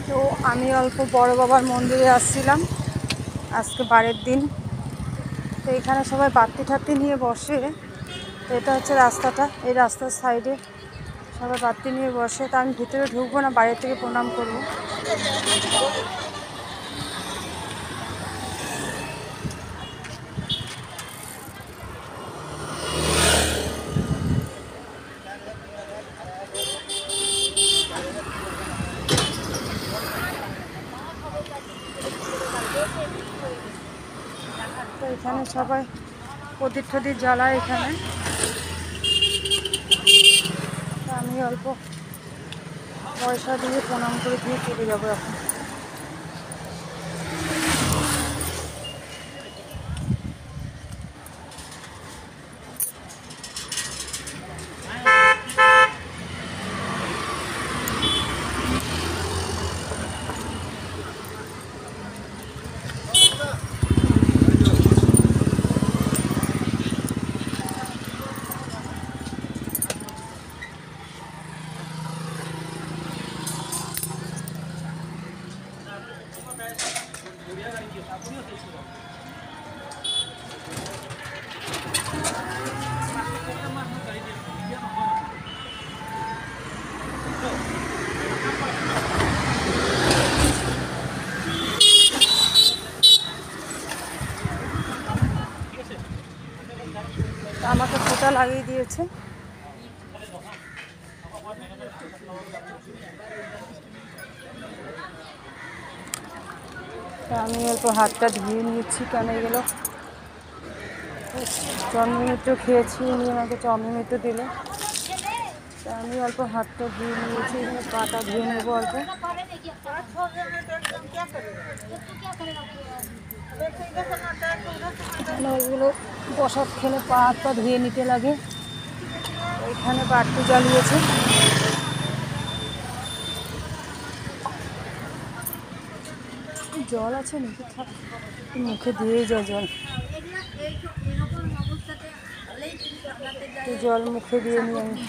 তো আমি অল্প বড় বাবার মন্দিরে আসছিলাম, আজকে বারের দিন। তো এখানে সবাই বাতি ঠাত্তি নিয়ে বসে। তো এটা হচ্ছে রাস্তাটা, এই রাস্তার সাইডে সবাই বাতি নিয়ে বসে। তা আমি ভিতরে ঢুকবো না, বাইরে থেকে প্রণাম করবো। তো এখানে সবাই প্রদীপ টদীপ জ্বালায় এখানে। আমি অল্প পয়সা দিয়ে প্রণাম করে দিয়ে চলে যাবো এখন। আমাকে ফোঁটা লাগিয়ে দিয়েছে। তা আমি অল্প হাতটা ধুয়ে নিয়েছি, কেন এগুলো চন্দ্রমিত্র খেয়েছি, উনি আমাকে চন্দ্রমিত্র দিল। তা আমি অল্প হাতটা ধুয়ে নিয়েছি, পাটা ধুয়ে নেবো অল্প। ওইগুলো প্রসাদ খেলে পা হাত পা ধুয়ে নিতে লাগে। ওইখানে বাড়তি জ্বালিয়েছে। জল আছে নাকি? মুখে দিয়েই যায় জল, জল মুখে দিয়ে নিয়ে আমি